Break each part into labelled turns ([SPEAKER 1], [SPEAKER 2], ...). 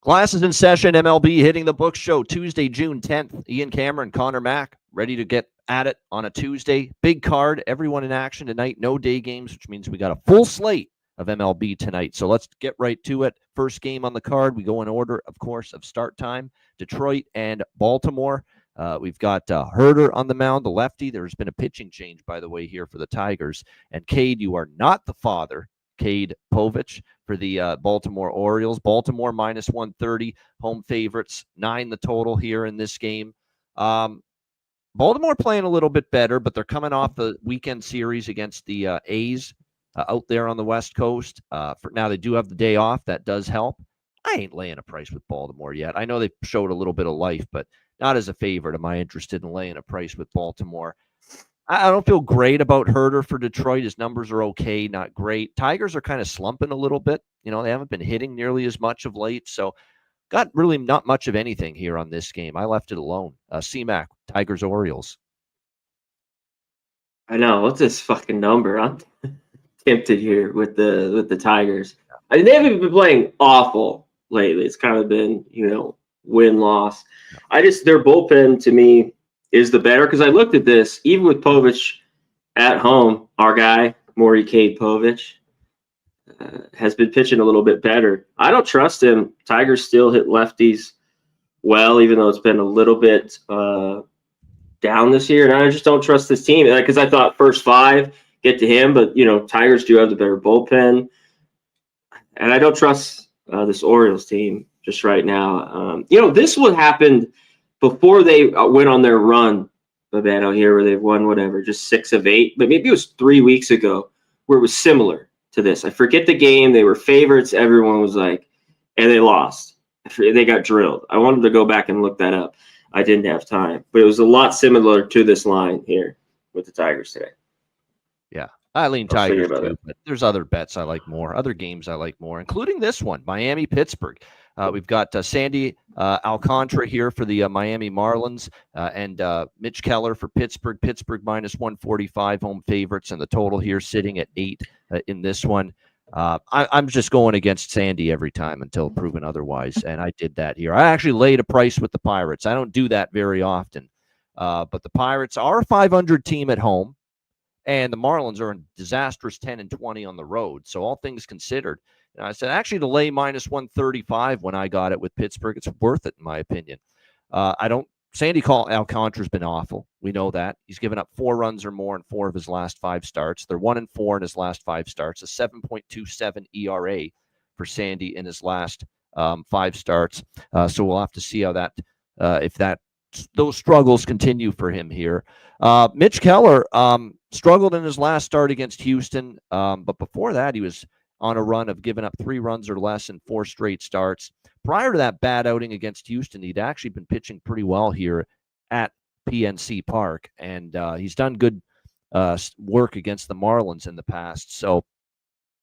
[SPEAKER 1] Classes in session, MLB hitting the books show Tuesday, June 10th. Ian Cameron, Connor Mack, ready to get at it on a Tuesday. Big card, everyone in action tonight. No day games, which means we got a full slate of MLB tonight. So let's get right to it. First game on the card. We go in order, of course, of start time. Detroit and Baltimore. We've got Herder on the mound, the lefty. There's been a pitching change, by the way, here for the Tigers. And Cade, you are not the father. Cade Povich for the Baltimore Orioles. Baltimore minus 130, home favorites, 9 the total here in this game. Baltimore playing a little bit better, but they're coming off the weekend series against the A's out there on the West Coast. For now, they do have the day off. That does help. I ain't laying a price with Baltimore yet. I know they showed a little bit of life, but not as a favorite am I interested in laying a price with Baltimore. I don't feel great about Herder for Detroit. His numbers are okay, not great. Tigers are kind of slumping a little bit. You know, they haven't been hitting nearly as much of late. So got really not much of anything here on this game. I left it alone. C-Mac, Tigers, Orioles.
[SPEAKER 2] I know. What's this fucking number? I'm tempted here with the Tigers. I mean, they haven't been playing awful lately. It's kind of been, win-loss. Their bullpen to me is the better, because I looked at this, even with Povich at home, our guy, Maury Cade Povich, has been pitching a little bit better. I don't trust him. Tigers still hit lefties well, even though it's been a little bit down this year, and I just don't trust this team, because I thought first 5 get to him, but, Tigers do have the better bullpen, and I don't trust this Orioles team just right now. This would happen before they went on their run, Babano, here, where they've won whatever, just 6 of 8, but maybe it was 3 weeks ago where it was similar to this. I forget the game. They were favorites. Everyone was like, and they lost. They got drilled. I wanted to go back and look that up. I didn't have time, but it was a lot similar to this line here with the Tigers today.
[SPEAKER 1] Yeah, I lean Tigers too, but there's other bets I like more, other games I like more, including this one, Miami-Pittsburgh. We've got Sandy Alcantara here for the Miami Marlins and Mitch Keller for Pittsburgh. Pittsburgh minus 145 home favorites, and the total here sitting at 8 in this one. I'm just going against Sandy every time until proven otherwise, and I did that here. I actually laid a price with the Pirates. I don't do that very often, but the Pirates are a 500 team at home, and the Marlins are a disastrous 10-20 on the road. So all things considered, I said, actually, to lay minus 135 when I got it with Pittsburgh, it's worth it, in my opinion. Sandy Alcantara's been awful. We know that. He's given up 4 runs or more in 4 of his last 5 starts. They're 1-4 in his last 5 starts, a 7.27 ERA for Sandy in his last 5 starts. So we'll have to see how those struggles continue for him here. Mitch Keller struggled in his last start against Houston, but before that, he was on a run of giving up 3 runs or less in 4 straight starts. Prior to that bad outing against Houston, he'd actually been pitching pretty well here at PNC Park, and he's done good work against the Marlins in the past. So,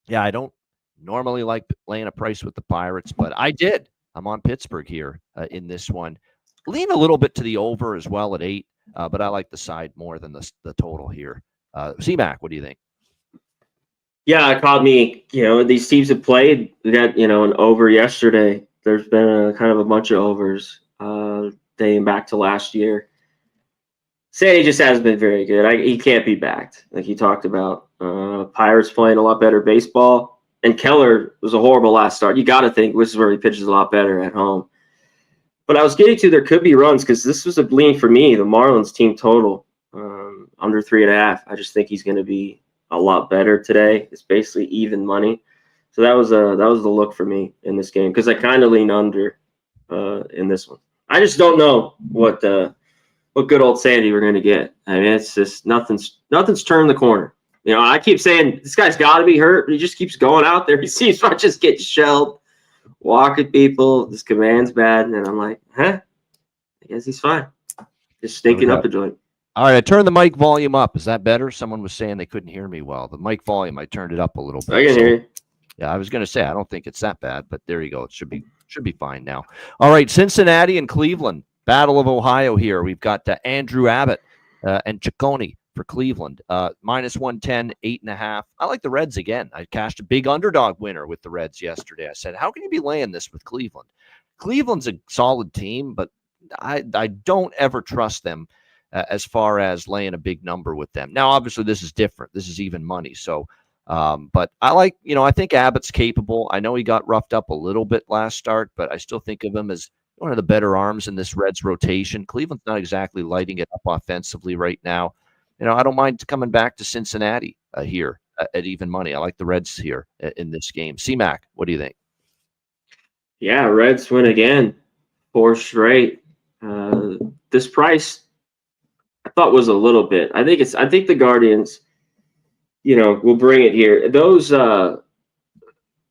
[SPEAKER 1] yeah, I don't normally like laying a price with the Pirates, but I did. I'm on Pittsburgh here in this one. Lean a little bit to the over as well at 8, but I like the side more than the total here. C-Mac, what do you think?
[SPEAKER 2] Yeah, it caught me, these teams have played. We got, an over yesterday. There's been kind of a bunch of overs dating back to last year. Sandy just hasn't been very good. He can't be backed, like you talked about. Pirates playing a lot better baseball. And Keller was a horrible last start. You got to think this is where he pitches a lot better at home. But I was getting to there could be runs, because this was a lean for me, the Marlins team total, under 3.5. I just think he's going to be a lot better today. It's basically even money. So that was the look for me in this game, because I kind of lean under in this one. I just don't know what good old Sandy we're going to get. I mean, it's just nothing's turned the corner. I keep saying this guy's got to be hurt, but he just keeps going out there. He seems to just get shelled, walk at people. This command's bad, and I'm like, I guess he's fine. Just stinking up a joint.
[SPEAKER 1] All right, I turned the mic volume up. Is that better? Someone was saying they couldn't hear me well. The mic volume, I turned it up a little bit.
[SPEAKER 2] I can hear you.
[SPEAKER 1] Yeah, I was going to say, I don't think it's that bad, but there you go. It should be fine now. All right, Cincinnati and Cleveland. Battle of Ohio here. We've got Andrew Abbott and Ciccone for Cleveland. Minus 110, 8.5. I like the Reds again. I cashed a big underdog winner with the Reds yesterday. I said, how can you be laying this with Cleveland? Cleveland's a solid team, but I don't ever trust them as far as laying a big number with them. Now, obviously, this is different. This is even money. So, but I like, I think Abbott's capable. I know he got roughed up a little bit last start, but I still think of him as one of the better arms in this Reds rotation. Cleveland's not exactly lighting it up offensively right now. I don't mind coming back to Cincinnati here at even money. I like the Reds here in this game. C-Mac, what do you think?
[SPEAKER 2] Yeah, Reds win again, 4 straight. This price, I thought was a little bit. I think the Guardians, will bring it here. Those, and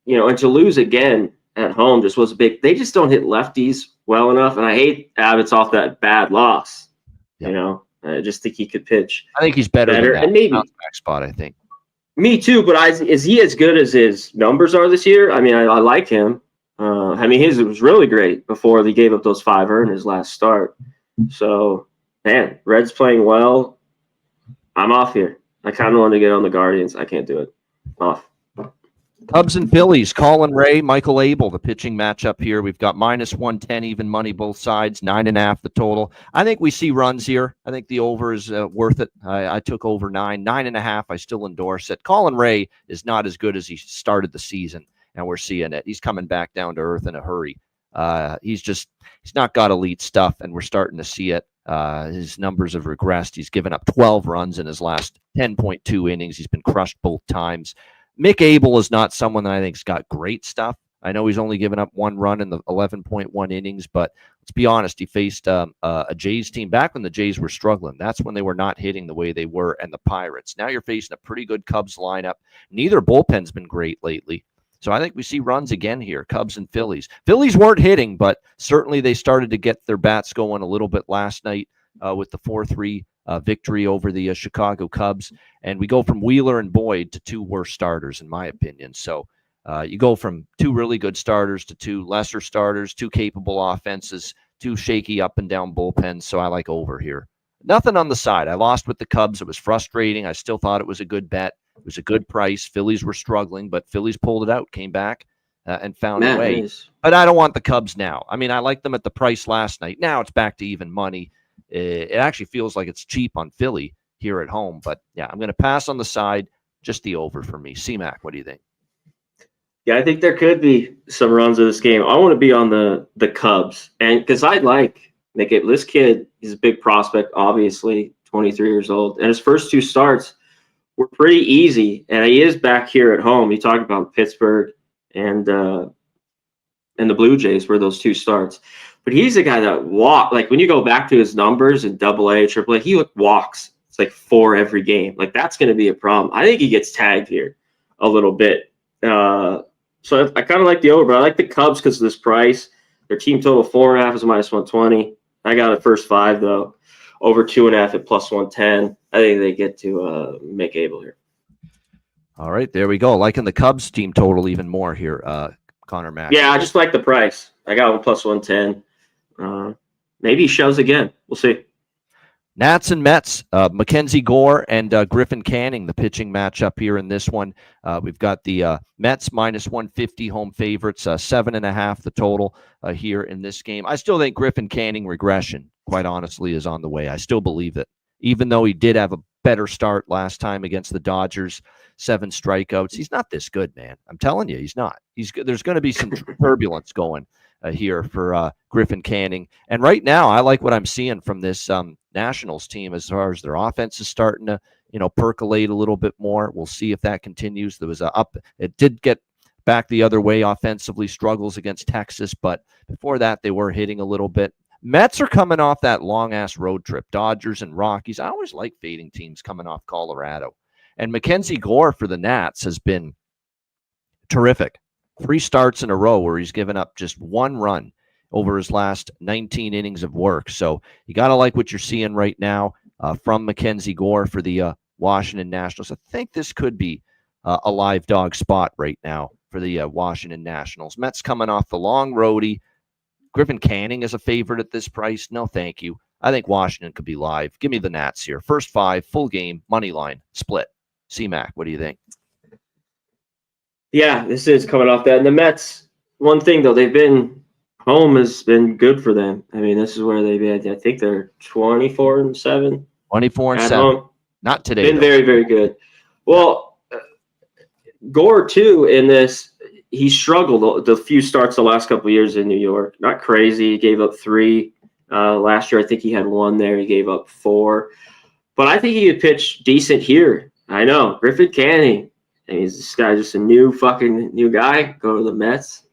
[SPEAKER 2] to lose again at home just was big. They just don't hit lefties well enough, and I hate Abbott's off that bad loss. Yep. I just think he could pitch.
[SPEAKER 1] I think he's better than that.
[SPEAKER 2] And maybe
[SPEAKER 1] back spot. I think.
[SPEAKER 2] Me too, but is he as good as his numbers are this year? I mean, I like him. His was really great before they gave up those 5 in his last start. So, man, Reds playing well. I'm off here. I kind of want to get on the Guardians. I can't do it. Off.
[SPEAKER 1] Cubs and Phillies, Colin Ray, Michael Abel, the pitching matchup here. We've got -110 even money both sides, 9.5 the total. I think we see runs here. I think the over is worth it. I took over 9.5. I still endorse it. Colin Ray is not as good as he started the season, and we're seeing it. He's coming back down to earth in a hurry. He's not got elite stuff, and we're starting to see it. His numbers have regressed. He's given up 12 runs in his last 10.2 innings. He's been crushed both times. Mick Abel is not someone that I think's got great stuff. I know he's only given up 1 run in the 11.1 innings, but let's be honest, he faced a Jays team back when the Jays were struggling. That's when they were not hitting the way they were, and the Pirates. Now you're facing a pretty good Cubs lineup. Neither bullpen's been great lately. So I think we see runs again here, Cubs and Phillies. Phillies weren't hitting, but certainly they started to get their bats going a little bit last night with the 4-3 victory over the Chicago Cubs. And we go from Wheeler and Boyd to 2 worse starters, in my opinion. So you go from 2 really good starters to 2 lesser starters, 2 capable offenses, 2 shaky up and down bullpens. So I like over here. Nothing on the side. I lost with the Cubs. It was frustrating. I still thought it was a good bet. It was a good price. Phillies were struggling, but Phillies pulled it out, came back and found a way. But I don't want the Cubs now. I mean, I liked them at the price last night. Now it's back to even money. It actually feels like it's cheap on Philly here at home. But, yeah, I'm going to pass on the side, just the over for me. C-Mac, what do you think?
[SPEAKER 2] Yeah, I think there could be some runs of this game. I want to be on the Cubs, and because I like Nick Abel. This kid, he's a big prospect, obviously, 23 years old. And his first 2 starts were pretty easy, and he is back here at home. He talked about Pittsburgh and the Blue Jays were those 2 starts. But he's a guy that like when you go back to his numbers in AA, AAA, he walks. It's like 4 every game. Like that's going to be a problem. I think he gets tagged here a little bit. So I kind of like the over, but I like the Cubs because of this price. Their team total 4.5 is -120. I got a first 5 though, over 2.5 at +110. I think they get to Mick Abel here. All
[SPEAKER 1] right, there we go. Liking the Cubs team total even more here, Connor Mack.
[SPEAKER 2] Yeah, I just like the price. I got one +110. Maybe he shows again. We'll see.
[SPEAKER 1] Nats and Mets, Mackenzie Gore and Griffin Canning, the pitching matchup here in this one. We've got the Mets -150 home favorites, 7.5 the total here in this game. I still think Griffin Canning regression, quite honestly, is on the way. I still believe it. Even though he did have a better start last time against the Dodgers, 7 strikeouts, he's not this good, man. I'm telling you, he's not. There's going to be some turbulence going here for Griffin Canning. And right now, I like what I'm seeing from this Nationals team as far as their offense is starting to, percolate a little bit more. We'll see if that continues. There was it did get back the other way offensively, struggles against Texas, but before that, they were hitting a little bit. Mets are coming off that long-ass road trip, Dodgers and Rockies. I always like fading teams coming off Colorado. And Mackenzie Gore for the Nats has been terrific. 3 starts in a row where he's given up just 1 run over his last 19 innings of work. So you got to like what you're seeing right now from Mackenzie Gore for the Washington Nationals. I think this could be a live dog spot right now for the Washington Nationals. Mets coming off the long roadie. Griffin Canning is a favorite at this price. No, thank you. I think Washington could be live. Give me the Nats here. First 5, full game, money line, split. C-Mac, what do you think?
[SPEAKER 2] Yeah, this is coming off that. And the Mets, one thing, though, they've been home has been good for them. I mean, this is where they've been. I think they're 24-7.
[SPEAKER 1] 24-7.
[SPEAKER 2] Home.
[SPEAKER 1] Not today.
[SPEAKER 2] Been
[SPEAKER 1] though.
[SPEAKER 2] very, very good. Well, Gore too in this. He struggled the few starts the last couple of years in New York. Not crazy. He gave up 3. Last year, I think he had 1 there. He gave up 4. But I think he could pitch decent here. I know. Griffin Canning. And he's this guy, just a new guy. Go to the Mets.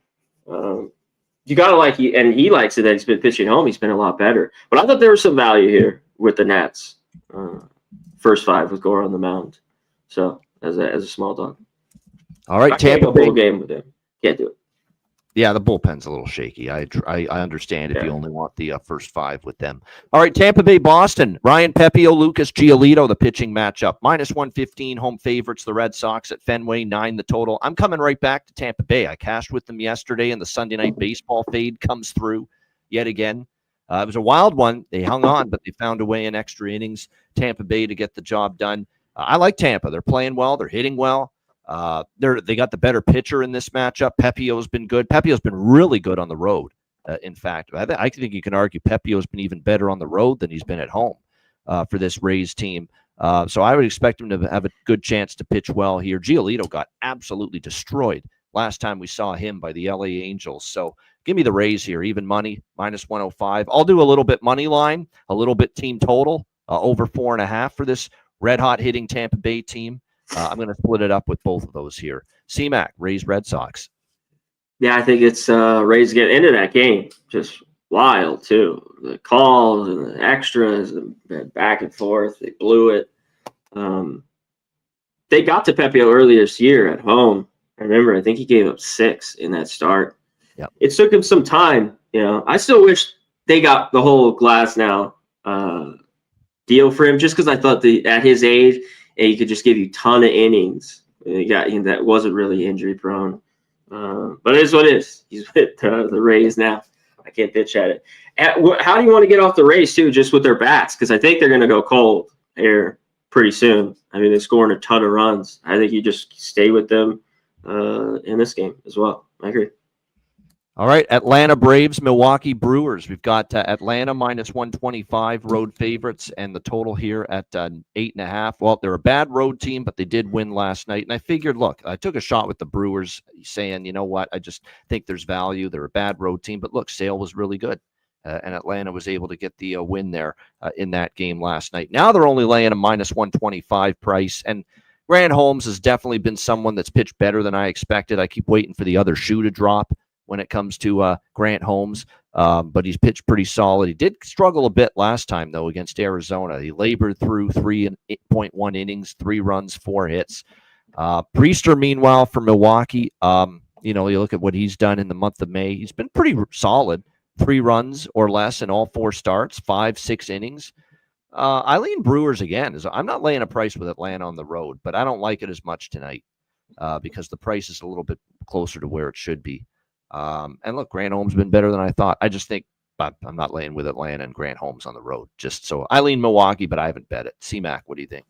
[SPEAKER 2] You got to like he likes it that he's been pitching home. He's been a lot better. But I thought there was some value here with the Nats. First 5 with Gore on the mound. So as a small dog.
[SPEAKER 1] All right, Tampa Bay.
[SPEAKER 2] Full game with him. Can't do it.
[SPEAKER 1] Yeah, the bullpen's a little shaky. I understand if you only want the first 5 with them. All right, Tampa Bay, Boston. Ryan Pepio, Lucas Giolito, the pitching matchup. -115 home favorites, the Red Sox at Fenway, 9 the total. I'm coming right back to Tampa Bay. I cashed with them yesterday, and the Sunday night baseball fade comes through yet again. It was a wild one. They hung on, but they found a way in extra innings, Tampa Bay, to get the job done. I like Tampa. They're playing well. They're hitting well. They got the better pitcher in this matchup. Pepio's been good. Pepio's been really good on the road. In fact, I think you can argue Pepio's been even better on the road than he's been at home for this Rays team. So I would expect him to have a good chance to pitch well here. Giolito got absolutely destroyed last time we saw him by the LA Angels. So give me the Rays here, even money, -105. I'll do a little bit money line, a little bit team total, over 4.5 for this red-hot hitting Tampa Bay team. I'm going to split it up with both of those here. C-Mac, Rays, Red Sox.
[SPEAKER 2] Yeah, I think it's Rays getting into that game. Just wild, too. The calls and the extras, and back and forth. They blew it. They got to Pepio earlier this year at home. I remember, I think he gave up 6 in that start.
[SPEAKER 1] Yep.
[SPEAKER 2] It took him some time. I still wish they got the whole Glasnow deal for him, just because I thought at his age, and he could just give you a ton of innings. That wasn't really injury prone. But it is what it is. He's with the Rays now. I can't pitch at it. How do you want to get off the Rays, too, just with their bats? Because I think they're going to go cold here pretty soon. I mean, they're scoring a ton of runs. I think you just stay with them in this game as well. I agree.
[SPEAKER 1] All right, Atlanta Braves, Milwaukee Brewers. We've got Atlanta -125 road favorites, and the total here at 8.5. Well, they're a bad road team, but they did win last night. And I figured, look, I took a shot with the Brewers, saying, you know what, I just think there's value. They're a bad road team, but look, Sale was really good, and Atlanta was able to get the win there in that game last night. Now they're only laying a -125 price, and Grant Holmes has definitely been someone that's pitched better than I expected. I keep waiting for the other shoe to drop when it comes to Grant Holmes, but he's pitched pretty solid. He did struggle a bit last time, though, against Arizona. He labored through 3.1 innings, 3 runs, 4 hits. Priester, meanwhile, for Milwaukee, you look at what he's done in the month of May. He's been pretty solid, 3 runs or less in all 4 starts, 5-6 innings. I lean Brewers again. I'm not laying a price with Atlanta on the road, but I don't like it as much tonight because the price is a little bit closer to where it should be. And look, Grant Holmes has been better than I thought. I just think I'm not laying with Atlanta and Grant Holmes on the road. Just so I lean Milwaukee, but I haven't bet it. C-Mac, what do you think?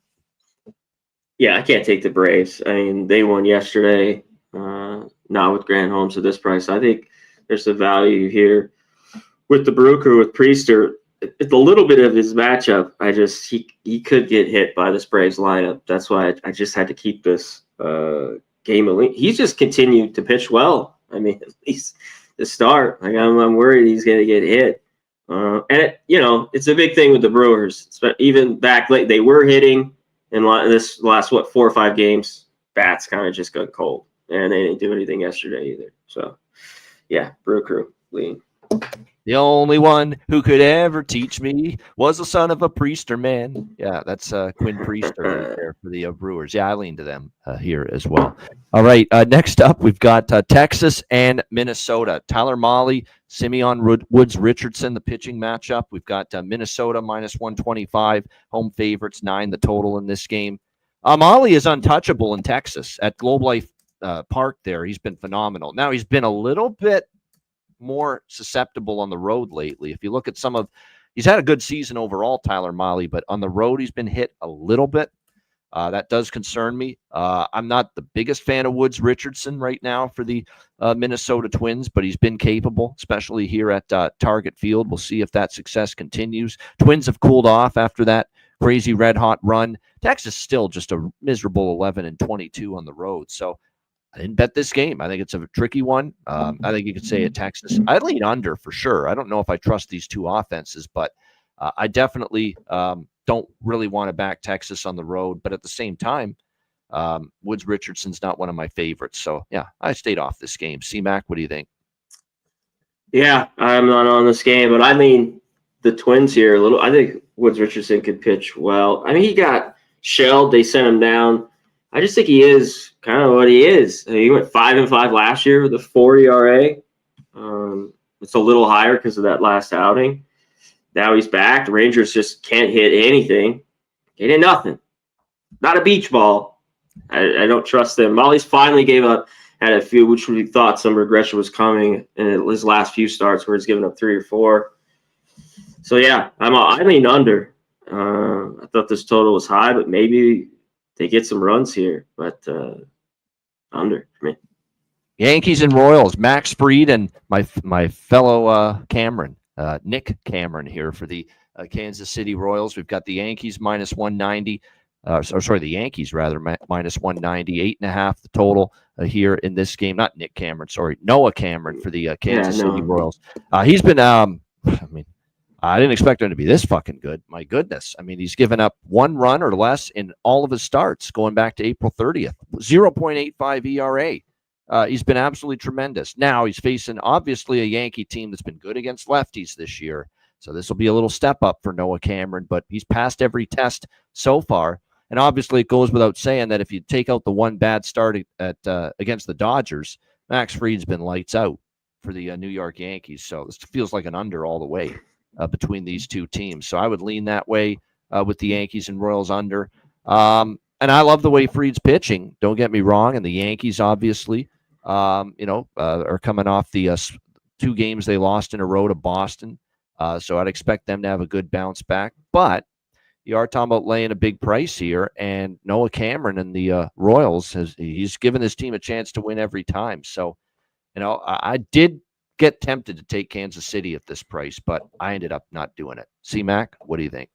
[SPEAKER 2] Yeah, I can't take the Braves. I mean, they won yesterday, not with Grant Holmes at this price. I think there's the value here with the Brew Crew, with Priester. It's a little bit of his matchup. He could get hit by this Braves lineup. That's why I just had to keep this game elite. He's just continued to pitch well. I mean, at least to start. Like I'm worried he's going to get hit. And it's a big thing with the Brewers. Even back late, they were hitting in this last 4 or 5 games. Bats kind of just got cold, and they didn't do anything yesterday either. So, yeah, Brew Crew lean.
[SPEAKER 1] The only one who could ever teach me was the son of a Priester man. Yeah, that's Quinn Priester right there for the Brewers. Yeah, I lean to them here as well. All right, next up, we've got Texas and Minnesota. Tyler Mahle, Simeon Woods Richardson, the pitching matchup. We've got Minnesota -125, home favorites, 9 the total in this game. Mahle is untouchable in Texas at Globe Life Park there. He's been phenomenal. Now, he's been a little bit more susceptible on the road lately. If you look at he's had a good season overall, Tyler Mahle, but on the road he's been hit a little bit. That does concern me. I'm not the biggest fan of Woods Richardson right now for the Minnesota Twins, but he's been capable, especially here at Target Field. We'll see if that success continues. Twins have cooled off after that crazy red-hot run. Texas still just a miserable 11-22 on the road. So I didn't bet this game. I think it's a tricky one. I think you could say at Texas. I lean under for sure. I don't know if I trust these two offenses, but I definitely don't really want to back Texas on the road. But at the same time, Woods Richardson's not one of my favorites. So, yeah, I stayed off this game. C-Mac, what do you think?
[SPEAKER 2] Yeah, I'm not on this game, but I mean the Twins here a little. I think Woods Richardson could pitch well. I mean, he got shelled. They sent him down. I just think he is kind of what he is. He went 5-5 last year with a 4 ERA. It's a little higher because of that last outing. Now he's back. The Rangers just can't hit anything. They did nothing. Not a beach ball. I don't trust them. Molly's finally gave up. Had a few, which we thought some regression was coming in his last few starts where he's given up 3 or 4. So, yeah, I lean under. I thought this total was high, but maybe they get some runs here, but under for me.
[SPEAKER 1] Yankees and Royals, Max Fried and my fellow Cameron, Nick Cameron here for the Kansas City Royals. We've got the Yankees minus 190. The Yankees rather minus 190, 8.5 the total here in this game. Not Nick Cameron, sorry, Noah Cameron for the Kansas City Royals. He's been, I didn't expect him to be this fucking good. My goodness. I mean, he's given up 1 run or less in all of his starts going back to April 30th. 0.85 ERA. He's been absolutely tremendous. Now he's facing, obviously, a Yankee team that's been good against lefties this year. So this will be a little step up for Noah Cameron, but he's passed every test so far. And obviously it goes without saying that if you take out the one bad start at against the Dodgers, Max Fried's been lights out for the New York Yankees. So this feels like an under all the way. Between these two teams. So I would lean that way with the Yankees and Royals under. And I love the way Fried's pitching. Don't get me wrong. And the Yankees, obviously, are coming off the 2 games they lost in a row to Boston. So I'd expect them to have a good bounce back. But you are talking about laying a big price here. And Noah Cameron and the Royals, he's given his team a chance to win every time. So, I did get tempted to take Kansas City at this price, but I ended up not doing it. C-Mac, what do you think?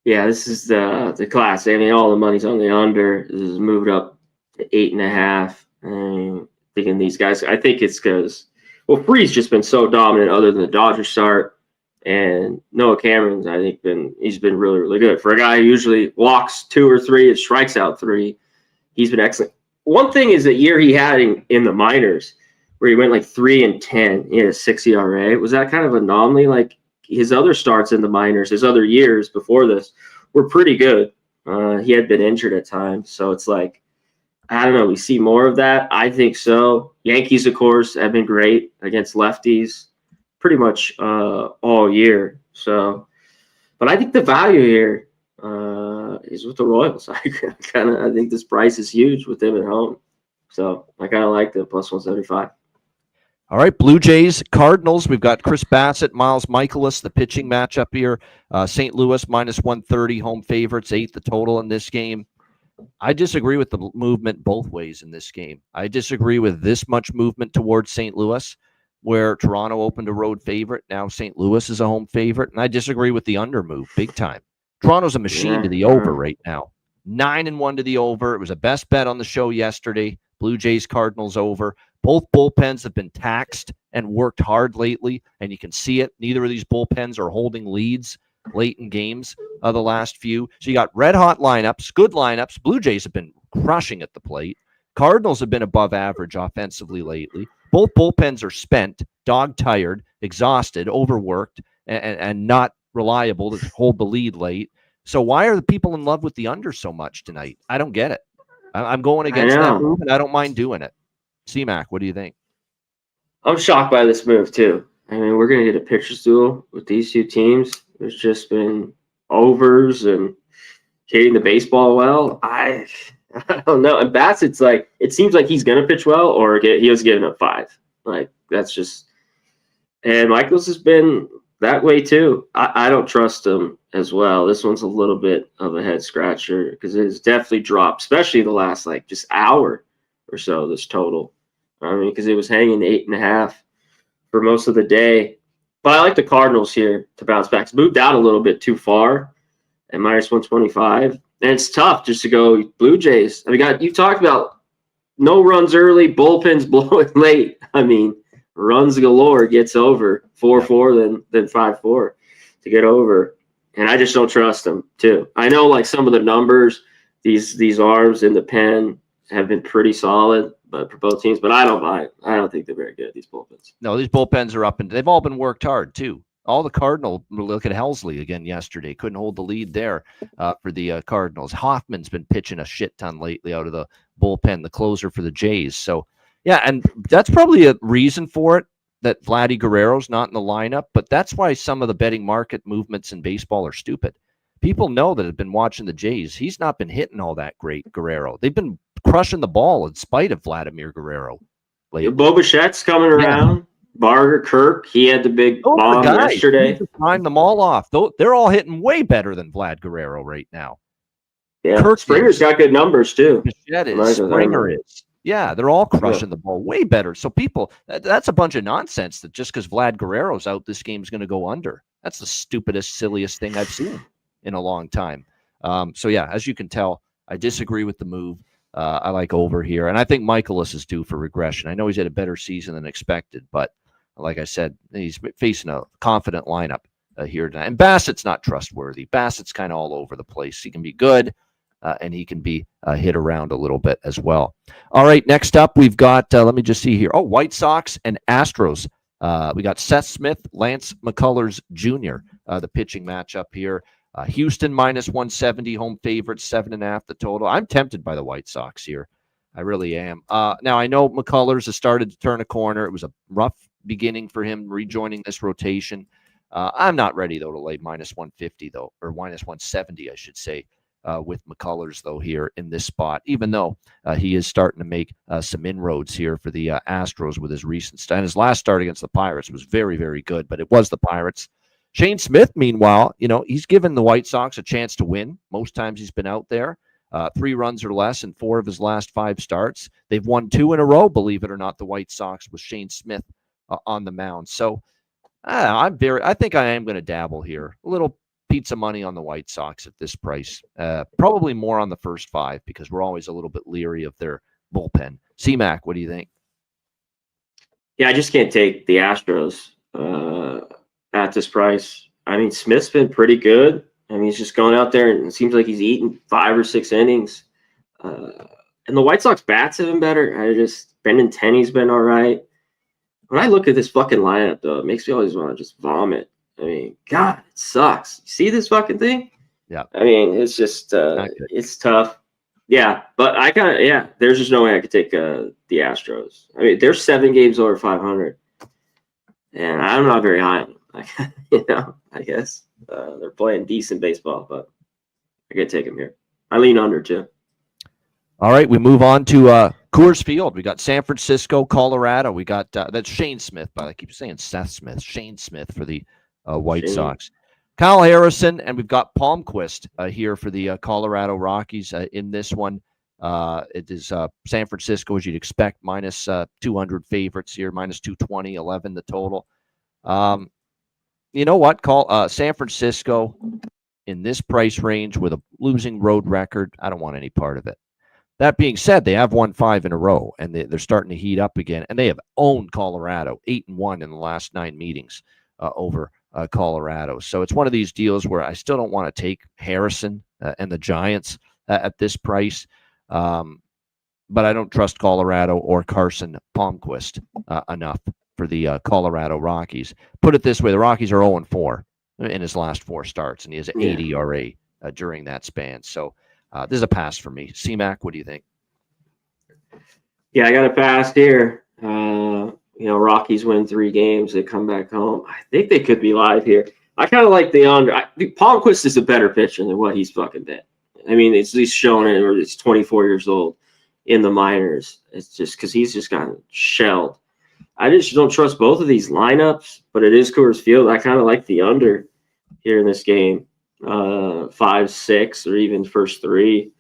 [SPEAKER 2] Yeah, this is the class. I mean, all the money's on the under. This is moved up to 8.5. I'm thinking these guys, I think it's because, Fried's just been so dominant other than the Dodgers start. And Noah Cameron's, I think, he's been really, really good. For a guy who usually walks 2 or 3 and strikes out 3, he's been excellent. One thing is the year he had in the minors, where he went like 3-10, he had a 6 ERA. Was that kind of an anomaly? Like his other starts in the minors, his other years before this were pretty good. He had been injured at times. So it's like, I don't know, we see more of that. I think so. Yankees, of course, have been great against lefties pretty much all year. So, but I think the value here is with the Royals. I think this price is huge with them at home. So I kind of like the plus 175.
[SPEAKER 1] All right, Blue Jays, Cardinals. We've got Chris Bassett, Miles Michaelis, the pitching matchup here. St. Louis minus 130, home favorites, 8 the total in this game. I disagree with the movement both ways in this game. I disagree with this much movement towards St. Louis, where Toronto opened a road favorite. Now St. Louis is a home favorite. And I disagree with the under move big time. Toronto's a machine to the over right now. 9-1 to the over. It was a best bet on the show yesterday. Blue Jays, Cardinals over. Both bullpens have been taxed and worked hard lately, and you can see it. Neither of these bullpens are holding leads late in games the last few. So you got red-hot lineups, good lineups. Blue Jays have been crushing at the plate. Cardinals have been above average offensively lately. Both bullpens are spent, dog-tired, exhausted, overworked, and not reliable to hold the lead late. So why are the people in love with the under so much tonight? I don't get it. I'm going against that move, and I don't mind doing it. C-Mac, what do you think?
[SPEAKER 2] I'm shocked by this move, too. I mean, we're going to get a pitcher's duel with these two teams. There's just been overs and hitting the baseball well. I don't know. And Bassett's like, it seems like he's going to pitch well he was giving up 5. Like, that's just – and Michaels has been that way too. I don't trust them as well. This one's a little bit of a head scratcher because it has definitely dropped, especially the last like just hour or so. This total, I mean, because it was hanging 8.5 for most of the day. But I like the Cardinals here to bounce back. It's moved out a little bit too far at -125, and it's tough just to go Blue Jays. I mean, you talked about no runs early, bullpens blowing late. I mean, runs galore gets over 4-4, then 5-4 to get over, and I just don't trust them too. I know like some of the numbers, these arms in the pen have been pretty solid, but for both teams. But I don't buy it. I don't think they're very good, these bullpens.
[SPEAKER 1] No, these bullpens are up, and they've all been worked hard too. All the Cardinal, look at Helsley again yesterday. Couldn't hold the lead there for the Cardinals. Hoffman's been pitching a shit ton lately out of the bullpen, the closer for the Jays. So, yeah, and that's probably a reason for it that Vladdy Guerrero's not in the lineup. But that's why some of the betting market movements in baseball are stupid. People know that have been watching the Jays. He's not been hitting all that great, Guerrero. They've been crushing the ball in spite of Vladimir Guerrero.
[SPEAKER 2] Bo Bichette's coming around. Yeah. Barger, Kirk, he had the big bomb yesterday.
[SPEAKER 1] Prime them all off. They're all hitting way better than Vlad Guerrero right now.
[SPEAKER 2] Yeah, Kirk Springer's got good numbers too.
[SPEAKER 1] Springer is. Yeah, they're all crushing the ball way better. So people, that's a bunch of nonsense that just because Vlad Guerrero's out, this game's going to go under. That's the stupidest, silliest thing I've seen in a long time. So yeah, as you can tell, I disagree with the move. I like over here. And I think Michaelis is due for regression. I know he's had a better season than expected, but like I said, he's facing a confident lineup here tonight. And Bassett's not trustworthy. Bassett's kind of all over the place. He can be good, and he can be hit around a little bit as well. All right, next up, we've got, let me just see here. Oh, White Sox and Astros. We got Seth Smith, Lance McCullers Jr., the pitching matchup here. Houston -170, home favorites, 7.5 the total. I'm tempted by the White Sox here. I really am. Now, I know McCullers has started to turn a corner. It was a rough beginning for him rejoining this rotation. I'm not ready, though, to lay -150, though, or -170, I should say, with McCullers, though, here in this spot, even though he is starting to make some inroads here for the Astros with his recent start. And his last start against the Pirates was very, very good, but it was the Pirates. Shane Smith, meanwhile, he's given the White Sox a chance to win. Most times he's been out there. 3 runs or less in 4 of his last 5 starts. They've won 2 in a row, believe it or not, the White Sox with Shane Smith on the mound. So I think I am going to dabble here. A little pizza money on the White Sox at this price. Probably more on the first 5 because we're always a little bit leery of their bullpen. C-Mac, what do you think?
[SPEAKER 2] Yeah, I just can't take the Astros at this price. I mean, Smith's been pretty good. I mean, he's just going out there and it seems like he's eating 5 or 6 innings. And the White Sox bats have been better. Brendan Tenney's been all right. When I look at this fucking lineup, though, it makes me always want to just vomit. I mean, God, it sucks. You see this fucking thing?
[SPEAKER 1] Yeah.
[SPEAKER 2] I mean, it's just, it's tough. Yeah, but there's just no way I could take the Astros. I mean, they're 7 games over 500. And I'm not very high on them. I guess. They're playing decent baseball, but I could take them here. I lean under, too.
[SPEAKER 1] All right, we move on to Coors Field. We got San Francisco, Colorado. We got that's Shane Smith, but I keep saying Seth Smith. Shane Smith for the White Sox. Kyle Harrison, and we've got Palmquist here for the Colorado Rockies in this one. It is San Francisco, as you'd expect, -200 favorites here, -220, 11 the total. You know what? San Francisco in this price range with a losing road record. I don't want any part of it. That being said, they have won 5 in a row, and they're starting to heat up again. And they have owned Colorado 8-1 in the last 9 meetings over Colorado. So it's one of these deals where I still don't want to take Harrison and the Giants at this price. But I don't trust Colorado or Carson Palmquist enough for the Colorado Rockies. Put it this way, the Rockies are 0-4 in his last 4 starts, and he has an 80 ERA during that span. So this is a pass for me. C-Mac, what do you think?
[SPEAKER 2] Yeah, I got a pass here. Rockies win 3 games. They come back home. I think they could be live here. I kind of like the under. Palmquist is a better pitcher than what he's fucking been. I mean, it's at least shown it, or he's 24 years old in the minors. It's just because he's just gotten shelled I just don't trust both of these lineups, but it is Coors Field. I kind of like the under here in this game, 5-6, or even first three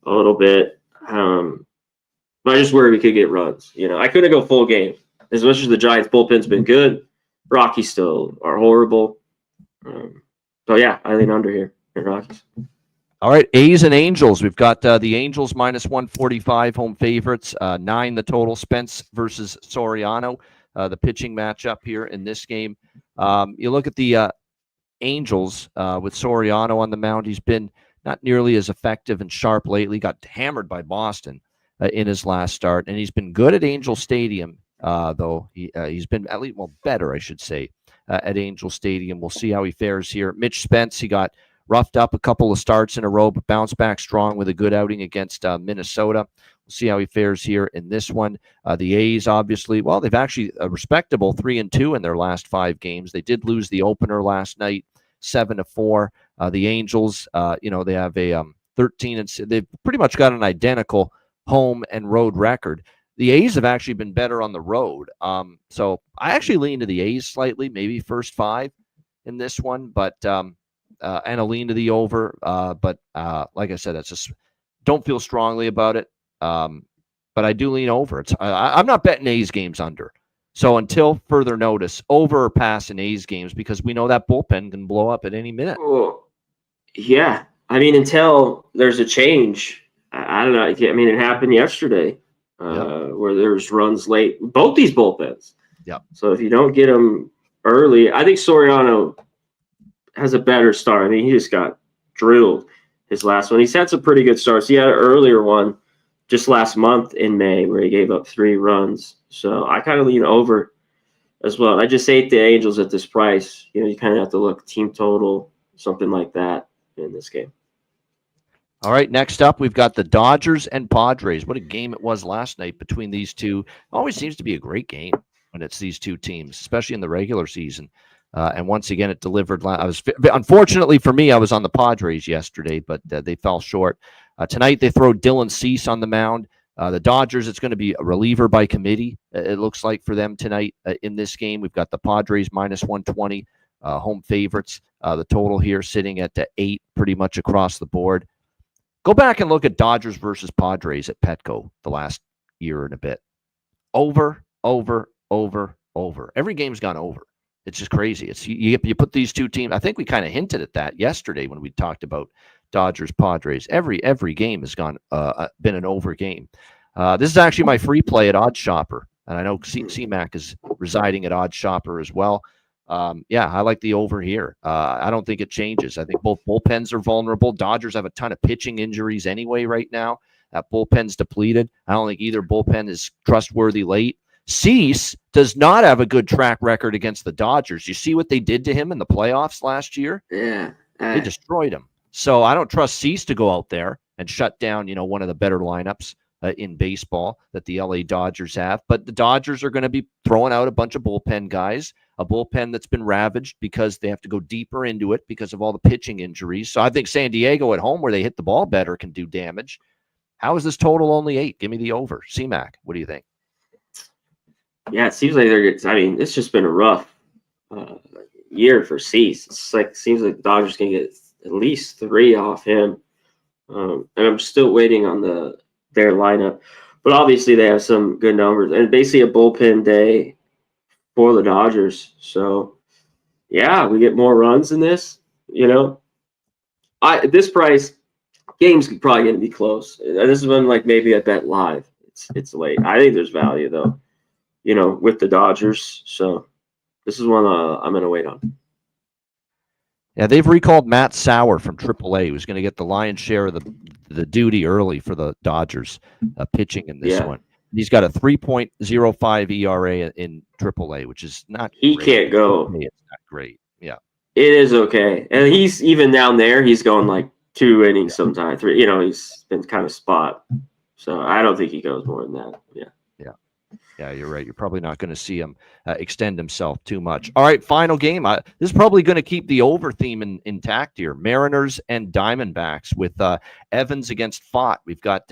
[SPEAKER 2] a little bit. But I just worry we could get runs. I couldn't go full game. As much as the Giants bullpen's been good, Rockies still are horrible. So yeah, I lean under here in Rockies.
[SPEAKER 1] All right, A's and Angels. We've got the Angels -145 home favorites, 9 the total. Spence versus Soriano, the pitching matchup here in this game. You look at the Angels with Soriano on the mound. He's been not nearly as effective and sharp lately. Got hammered by Boston in his last start, and he's been good at Angel Stadium, though. He's been at least, better, I should say, at Angel Stadium. We'll see how he fares here. Mitch Spence, he got roughed up a couple of starts in a row, but bounced back strong with a good outing against Minnesota. We'll see how he fares here in this one. The A's, obviously, well, they've actually a respectable 3-2 in their last 5 games. They did lose the opener last night, 7-4. The Angels, they have a 13 and they've pretty much got an identical home and road record. The A's have actually been better on the road. So I actually lean to the A's slightly, maybe first 5 in this one, but and a lean to the over. But like I said, that's just don't feel strongly about it. But I do lean over. I'm not betting A's games under. So until further notice, over or pass in A's games, because we know that bullpen can blow up at any minute.
[SPEAKER 2] Oh, yeah. I mean, until there's a change. I don't know. I mean, it happened yesterday where there's runs late. Both these bullpens.
[SPEAKER 1] Yeah.
[SPEAKER 2] So if you don't get them early, I think Soriano has a better start. I mean, he just got drilled his last one. He's had some pretty good starts. He had an earlier one just last month in May where he gave up 3 runs. So I kind of lean over as well. I just hate the Angels at this price. You kind of have to look team total, something like that in this game.
[SPEAKER 1] All right, next up, we've got the Dodgers and Padres. What a game it was last night between these two. Always seems to be a great game when it's these two teams, especially in the regular season. And once again, it delivered. Unfortunately for me, I was on the Padres yesterday, but they fell short. Tonight, they throw Dylan Cease on the mound. The Dodgers, it's going to be a reliever by committee, it looks like, for them tonight in this game. We've got the Padres -120, home favorites. The total here sitting at 8 pretty much across the board. Go back and look at Dodgers versus Padres at Petco the last year and a bit. Over, over, over, over. Every game's gone over. It's just crazy. It's you put these two teams. I think we kind of hinted at that yesterday when we talked about Dodgers Padres. Every game has been an over game. This is actually my free play at Odd Shopper, and I know CMAC is residing at Odd Shopper as well. Yeah, I like the over here. I don't think it changes. I think both bullpens are vulnerable. Dodgers have a ton of pitching injuries anyway right now. That bullpen's depleted. I don't think either bullpen is trustworthy late. Cease does not have a good track record against the Dodgers. You see what they did to him in the playoffs last year?
[SPEAKER 2] Yeah.
[SPEAKER 1] They destroyed him. So I don't trust Cease to go out there and shut down, one of the better lineups in baseball that the LA Dodgers have. But the Dodgers are going to be throwing out a bunch of bullpen guys, a bullpen that's been ravaged because they have to go deeper into it because of all the pitching injuries. So I think San Diego at home, where they hit the ball better, can do damage. How is this total only 8? Give me the over. CMAC, what do you think?
[SPEAKER 2] Yeah, it seems like it's just been a rough year for Cease. Seems like the Dodgers can get at least 3 off him. And I'm still waiting on their lineup. But obviously they have some good numbers. And basically a bullpen day for the Dodgers. So, yeah, we get more runs in this. At this price, games could probably going to be close. This is when maybe I bet live. It's late. I think there's value, though, with the Dodgers. So this is one I'm going to wait on.
[SPEAKER 1] Yeah, they've recalled Matt Sauer from AAA, who's going to get the lion's share of the duty early for the Dodgers pitching in this one. He's got a 3.05 ERA in AAA, which is not
[SPEAKER 2] He
[SPEAKER 1] great.
[SPEAKER 2] can't go.
[SPEAKER 1] It's not great. Yeah.
[SPEAKER 2] It is okay. And he's even down there, he's going 2 innings sometimes. 3, he's been kind of spot. So I don't think he goes more than that. Yeah.
[SPEAKER 1] Yeah, you're right. You're probably not going to see him extend himself too much. All right, final game. This is probably going to keep the over theme intact here. Mariners and Diamondbacks with Evans against Fott. We've got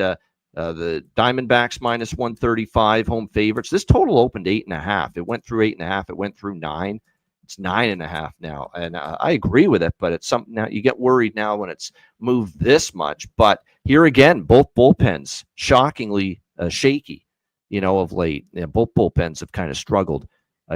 [SPEAKER 1] The Diamondbacks minus 135, home favorites. This total opened 8.5. It went through 8.5. It went through 9. It's 9.5 now, and I agree with it. But it's something now you get worried now when it's moved this much. But here again, both bullpens shockingly shaky, of late. Both bullpens have kind of struggled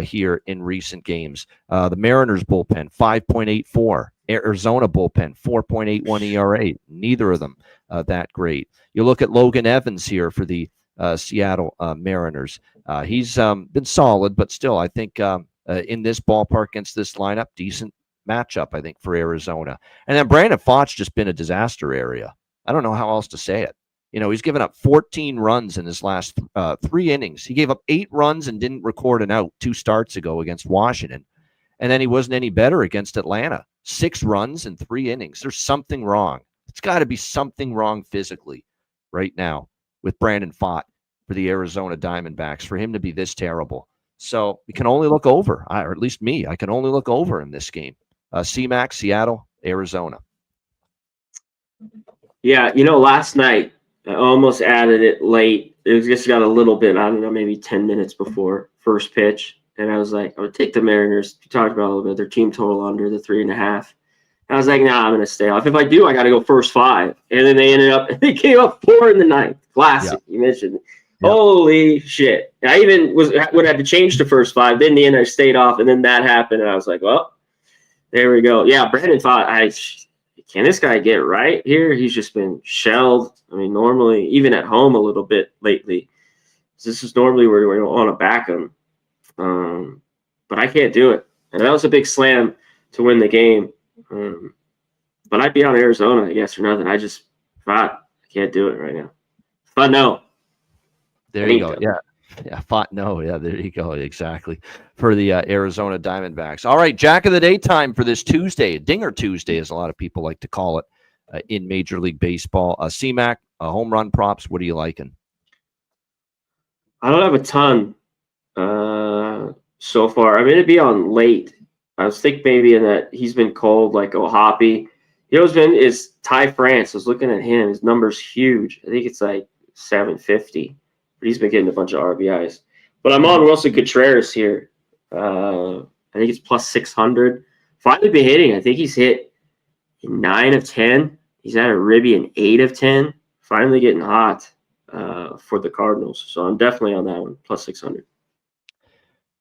[SPEAKER 1] here in recent games. The Mariners bullpen 5.84, Arizona bullpen 4.81 ERA. Neither of them that great. You look at Logan Evans here for the Seattle Mariners. He's been solid, but still, I think in this ballpark against this lineup, decent matchup, I think, for Arizona. And then Brandon Pfaadt's just been a disaster area. I don't know how else to say it. He's given up 14 runs in his last 3 innings. He gave up 8 runs and didn't record an out 2 starts ago against Washington. And then he wasn't any better against Atlanta. 6 runs in 3 innings. There's something wrong. It's got to be something wrong physically right now with Brandon Pfaadt for the Arizona Diamondbacks for him to be this terrible. So we can only look over, or at least me. I can only look over in this game. CMAC, Seattle, Arizona.
[SPEAKER 2] Yeah, last night I almost added it late. It just got a little bit, I don't know, maybe 10 minutes before first pitch. And I was like, I would take the Mariners. You talked about a little bit, their team total under the 3.5. I was like, nah, I'm going to stay off. If I do, I got to go first 5. And then they came up 4 in the 9th. Classic, yeah. You mentioned it. Yeah. Holy shit. I even would have to change to first 5. Then in the end, I stayed off, and then that happened. And I was like, well, there we go. Yeah, Brandon Pfaadt, can this guy get right here? He's just been shelled. I mean, normally, even at home a little bit lately. This is normally where we want to back him. But I can't do it. And that was a big slam to win the game. But I'd be on Arizona, I guess, or nothing. I can't do it right now. But no.
[SPEAKER 1] There you go. Yeah. Fought no. Yeah, there you go. Exactly. For the Arizona Diamondbacks. All right. Jack of the day time for this Tuesday. Dinger Tuesday, as a lot of people like to call it in Major League Baseball. CMAC, home run props. What are you liking?
[SPEAKER 2] I don't have a ton so far. I'm going to be on late. I was thinking maybe in that he's been cold, like Ohapi. Is Ty France. I was looking at him. His number's huge. I think it's like 750. But he's been getting a bunch of RBIs. But I'm on Wilson Contreras here. I think it's plus 600. Finally been hitting. I think he's hit 9 of 10. He's had a ribby in 8 of 10. Finally getting hot for the Cardinals. So I'm definitely on that one, plus 600.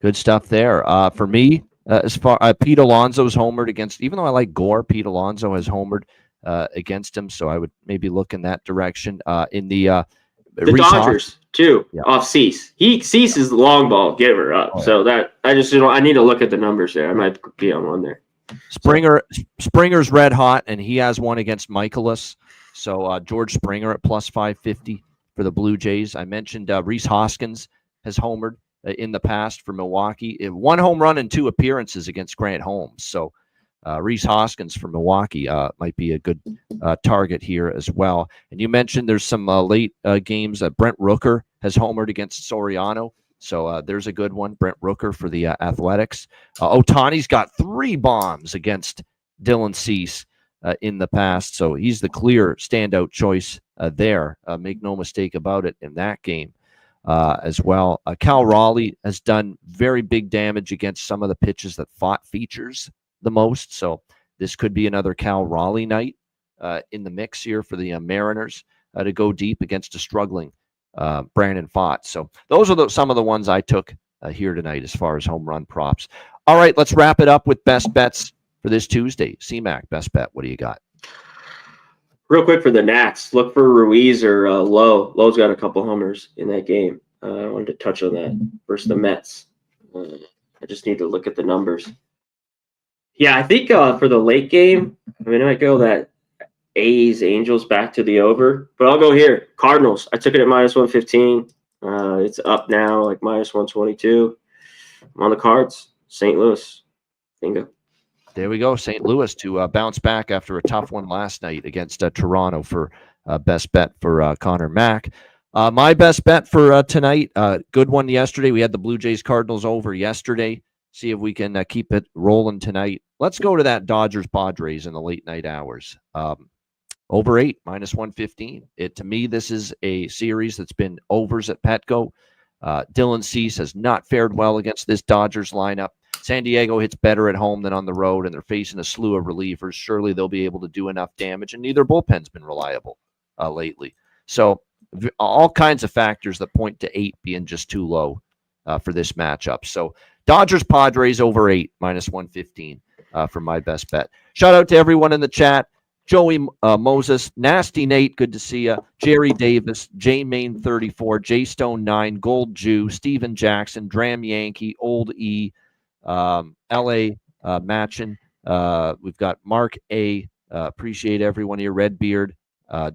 [SPEAKER 1] Good stuff there. For me, as far Pete Alonso's homered against, even though I like Gore, Pete Alonso has homered against him. So I would maybe look in that direction. In the
[SPEAKER 2] Dodgers too, yeah. Off Cease. Cease is the long ball giver up. Oh, yeah. So that I need to look at the numbers there. I might be on one there.
[SPEAKER 1] Springer's red hot, and he has one against Michaelis. So George Springer at plus 550 for the Blue Jays. I mentioned Rhys Hoskins has homered in the past for Milwaukee. 1 home run and 2 appearances against Grant Holmes. So Rhys Hoskins from Milwaukee might be a good target here as well. And you mentioned there's some late games. Brent Rooker has homered against Soriano. So there's a good one. Brent Rooker for the Athletics. Ohtani's got 3 bombs against Dylan Cease in the past. So he's the clear standout choice there. Make no mistake about it in that game as well. Cal Raleigh has done very big damage against some of the pitches that Pfaadt features the most. So this could be another Cal Raleigh night in the mix here for the Mariners to go deep against a struggling Brandon Pfaadt. So those are some of the ones I took here tonight as far as home run props. All right, let's wrap it up with best bets for this Tuesday. CMAC, best bet. What do you got?
[SPEAKER 2] Real quick for the Nats, look for Ruiz or Lowe. Lowe's got a couple homers in that game. I wanted to touch on that versus the Mets. I just need to look at the numbers. Yeah, I think for the late game, I might go that A's Angels back to the over, but I'll go here. Cardinals. I took it at minus 115. It's up now, like minus 122. I'm on the Cards. St. Louis. Bingo.
[SPEAKER 1] There we go. St. Louis to bounce back after a tough one last night against Toronto for best bet for Connor Mack. My best bet for tonight, good one yesterday. We had the Blue Jays Cardinals over yesterday. See if we can keep it rolling tonight. Let's go to that Dodgers Padres in the late night hours. Over 8, -115. To me, this is a series that's been overs at Petco. Dylan Cease has not fared well against this Dodgers lineup. San Diego hits better at home than on the road, and they're facing a slew of relievers. Surely they'll be able to do enough damage, and neither bullpen's been reliable lately. So all kinds of factors that point to 8 being just too low for this matchup. So Dodgers Padres over 8, -115 for my best bet. Shout out to everyone in the chat. Joey Moses, Nasty Nate, good to see you. Jerry Davis, J Main 34, J Stone 9, Gold Jew, Steven Jackson, Dram Yankee, Old E, LA Matchin. We've got Mark A. Appreciate everyone here. Redbeard,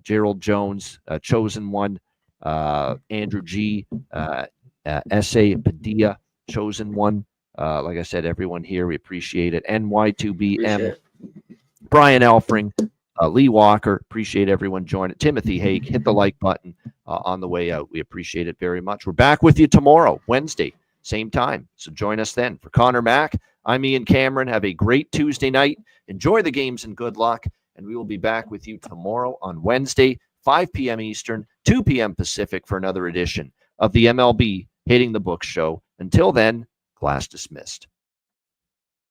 [SPEAKER 1] Gerald Jones, Chosen One, Andrew G, S.A. Padilla, Chosen One. Like I said, everyone here, we appreciate it. NY2BM, Brian Elfring, Lee Walker, appreciate everyone joining. Timothy Hake, hit the like button on the way out. We appreciate it very much. We're back with you tomorrow, Wednesday, same time. So join us then. For Connor Mack, I'm Ian Cameron. Have a great Tuesday night. Enjoy the games and good luck. And we will be back with you tomorrow on Wednesday, 5 p.m. Eastern, 2 p.m. Pacific for another edition of the MLB Hitting the Books show. Until then, class dismissed.